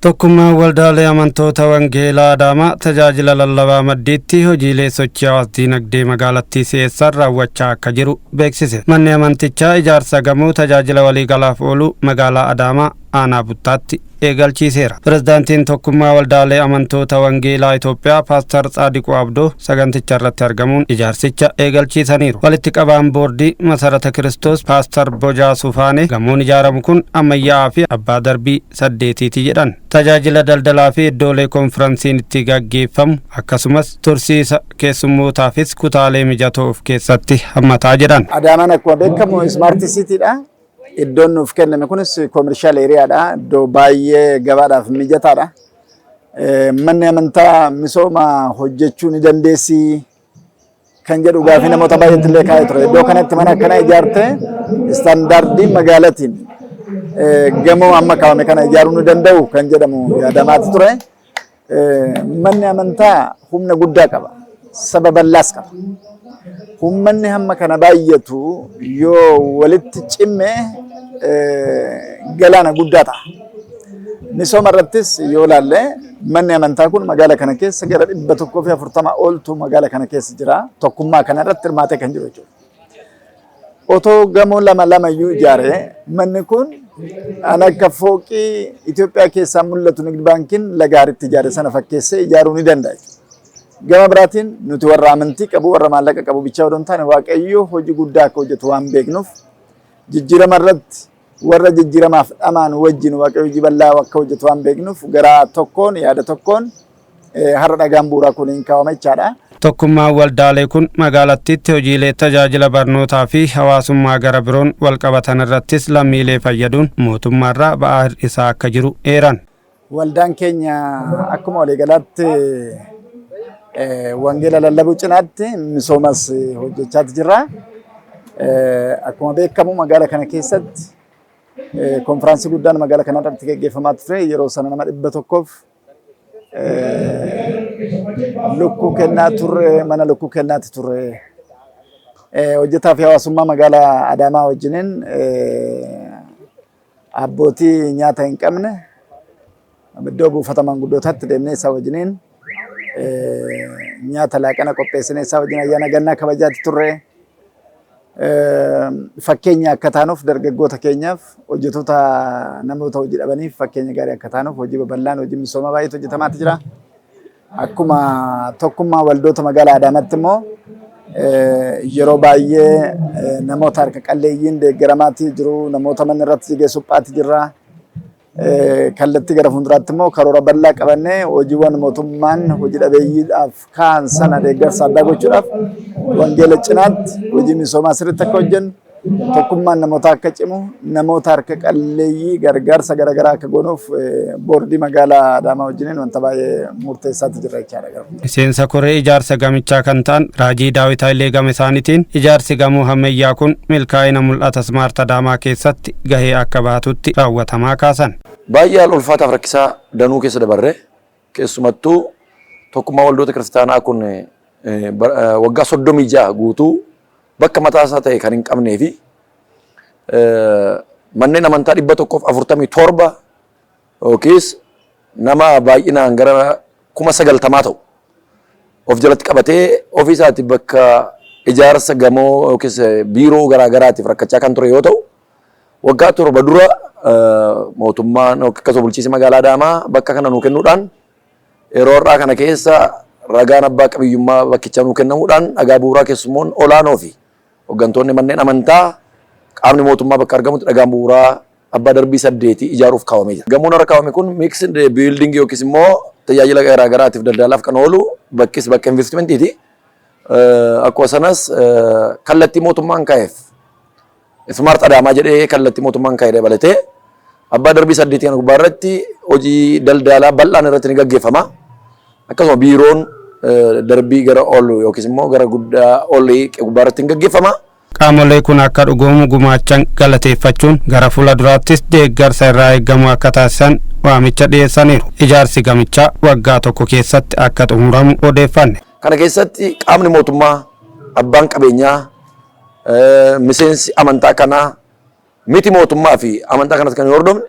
Tokkummaa waldaalee amantoota wangeelaa Adaamaa tajaajila lallabaa maddiitti hojiilee sochii hawaas dinagdee magaalattii si'eessaan raawwachaa akka jiru beeksise. Manni amantichaa ijaarsa gamoo tajaajila waliigalaaf oolu magaalaa Adaamaa aanaa Buttaatti eegalchiiseera. Pirezidaantiin Tokkummaa waldaalee amantoota wangeelaa Itoophiyaa Paaster Tsaadiquu Abdoo saganticha irratti argamuun ijaarsicha eegalchiisaniiru. Walitti qabaan boordii Masarata Kiristoos Paaster Bojaa Sufaanee gamoon ijaaramu kun ammayyaa'aa fi abbaa darbii 8 jedhan. Tajaajila daldalaa fi iddoolee konferansiin itti gaggeeffamu akkasumas tursiisa keessummootaafis kutaalee mijatoo of keessatti hammataa jedhan. Adaamaan akkuma beekamu Smart Citydha. Iddoon nuuf kenname kunis commercial areaadha. Iddoo baay'ee gabaadhaaf mijataadha. Manni amantaa misooma hojjechuu ni dandeessi kan jedhu gaafii namoota baay'eetti illee kaa'ee ture. Iddoo kanatti mana akkana ijaarte istaandardii magaalaatiin gamoo amma qabame kana ijaaruu ni danda'u kan jedhamu yaadamaati ture. Manni amantaa humna guddaa qaba. Saba bal'aas qaba. Hummanni hamma kana baay'atu yoo walitti cimme galaana guddaa ta'a. Misooma irrattis yoo laalle manni amantaa kun magaala kana keessa gara 140 oltu magaala kana keessa jira. Tokkummaa kana irratti hirmaatee kan jiru jechuudha. Otoo gamoo lama iyyuu ijaare manni kun an akka fooqii Itoophiyaa keessaa mul'atu Nigdi Baankiin lagaaritti ijaare sana fakkeessee ijaaruu ni danda'a. Gama biraatiin nuti warra amantii qabu warra maallaqa qabu bichaa odoo hin taane Waaqayyo hojii guddaa akka hojjetu waan beeknuuf jijjiirama irratti warra jijjiiramaaf dhamaan wajjin Waaqayyo hojii bal'aa akka hojjetu waan beeknuuf garaa tokkoon yaada tokkoon har'a dhagaan bu'uuraa kun hin kaawame jechaadha. Tokkummaan waldaalee kun magaalattiitti hojiilee tajaajila barnootaa fi hawaasummaa gara biroon wal qabatan irrattis lammiilee fayyaduun mootummaarraa ba'aa hir'isaa akka jiru eeran. Waldaan keenya akkuma waliigalaatti wangeela lallabuu cinaatti misoomas hojjechaa jirra. Akkuma beekamu magaala kana keessatti konferaansii guddaan magaala kana irratti gaggeeffamaa ture. Yeroo sana nama 100 lukkuu kennaa turre mana lukkuu kennaati turre. Hojjetaa fi hawaasummaa magaalaa Adaamaa wajjiniin abbootii nyaata hin qabne iddoo buufata manguddootaatti deemnee isaa wajjiniin nyaata laaqana qopheessinee isaa wajjin ayyaana gannaa kabajaatti turre. Fakkeenya akka taanuuf dargaggoota keenyaaf hojjettoota namoota hojii dhabaniif fakkeenya gaarii akka taanuuf hojii babal'aan hojii misooma baay'eetu hojjetamaatti jira. Akkuma tokkummaa waldoota magaalaa Adaamaatti immoo yeroo baay'ee namoota harka qalleeyyiin deeggaramaatti jiru, namoota manni irratti jigee suphaatti jirra. Kallattii gara fuulduraatti immoo karoora bal'aa qabannee hojiiwwan mootummaan hojii dhabeeyyiidhaaf kaan sana deeggarsa addaa gochuudhaaf wangeela cinaatti hojii misoomaa sirriitti akka hojjennu tokkummaan namoota akka cimu namoota harka qalleeyyii gargaarsa garaagaraa akka goonuuf boordii magaalaa Adaamaa wajjiniin wanta baay'ee murteessaatti jira jechaadha. Miseensa koree ijaarsa gamichaa kan ta'an Raajii Daawit Hayilee gama isaaniitiin ijaarsi gamoo ammayyaa kun milkaa'ina mul'ata Smart Adaamaa keessatti gahee akka baatutti raawwatamaa kaasan. Baay'ee ulfaataaf rakkisaa danuu keessa dabarre keessumattuu tokkummaa waldoota kiristaanaa kun waggaa 36 guutuu bakka mataasaa ta'e kan hin qabnee fi manneen amantaa 147 yookiis nama baay'inaan gara 90,000 ta'u of jalatti qabatee ofiisaatti bakka ijaarsa gamoo yookiis biiroo garaagaraatiif rakkachaa kan ture yoo ta'u waggaa 7 dura mootummaan akkasuma bulchiinsa magaalaa Adaamaa bakka kana nuu kennuudhaan yeroo har'aa kana keessa ragaan abbaa qabiyyummaa bakkichaa nuu kennamuudhaan dhagaa bu'uuraa keessummoon olaanoo fi hooggantoonni manneen amantaa qaamni mootummaa bakka argamutti dhagaan bu'uuraa abbaa darbii 8 ijaaruuf kaawamee jira. Gamoon har'a kaawame kun mixed building yookiis immoo tajaajila garaagaraatiif daldalaaf kan oolu bakkis bakka investimentiiti. Akkuma sanas kallattii mootummaan kaa'eef Smart Adaamaa jedhee kallattii mootummaan kaa'ee dabalatee abbaa darbii 8 kan gubbaa irratti hojii daldalaa bal'aan irratti ni gaggeeffama. Akkasuma biiroon darbii gara oolu yookiis immoo gara guddaa olii gubbaa irratti ni gaggeeffama. Qaamolee kun akka dhugoomu gumaachan galateeffachuun gara fuula duraattis deeggarsa irraa eegamu akka taasisan waamicha dhiyeessaniiru. Ijaarsi gamichaa waggaa 1 keessatti akka xumuramu odeeffanne. Kana keessatti qaamni mootummaa abbaan qabeenyaa miseensi amantaa kanaa miti mootummaa fi amantaa kanatti kan hordofne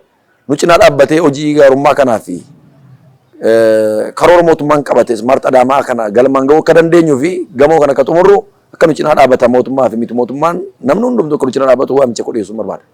nu cinaa dhaabbatee hojii gaarummaa kanaa fi karoora mootummaan qabates marxa Adaamaa kana galmaan ga'uu akka dandeenyuu fi gamoo kana akka xumurru akka nu cinaa dhaabbata mootummaa fi miti mootummaan namni hundumtuu akka nu cinaa dhaabbatu waamicha dhiyeessuu barbaada.